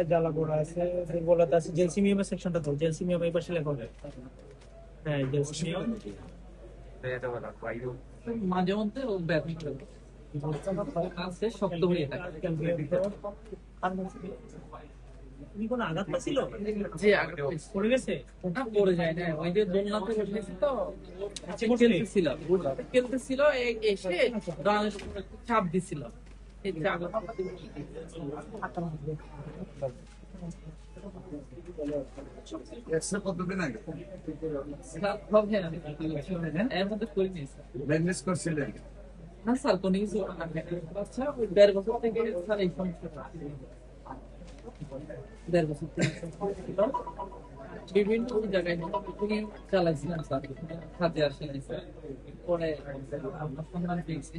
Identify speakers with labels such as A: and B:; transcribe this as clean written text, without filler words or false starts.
A: জ্বালাপোড়া আছে, দুর্বলতা আছে। জেলসিমিয়ামের সেকশনটা তো জেলসিমিয়াম এই পাশে লেখা হবে। হ্যাঁ জেলসিমিয়াম
B: মাঝে মধ্যে ও ব্যথা করে। আছে শক্ত হয়ে থাকে।
A: তুমি কোনো আঘাত পাইছিল?
B: যে আগে
A: পড়ে গেছে?
B: না পড়ে যায় না, ওই যে দোলনাতে বসেছি তো খেলতেছিল, খেলতেছিল এসে ডানের উপরে চাপ দিছিল। এই চাপ
C: এক্সরে কতদিন আগে
B: হবে এর মধ্যে করিনি স্যার।
C: ব্যান্ডেজ করছিলেন?
B: না স্যার কোনো কিছু আচ্ছা ওই 1.5 বছর থেকে স্যার এই সমস্যা 1.5 বছর থেকে বিভিন্ন জায়গায় চালাইছিলাম স্যার, কাজে আসে নাই স্যার। পরে আপনার সন্ধান পেয়েছি।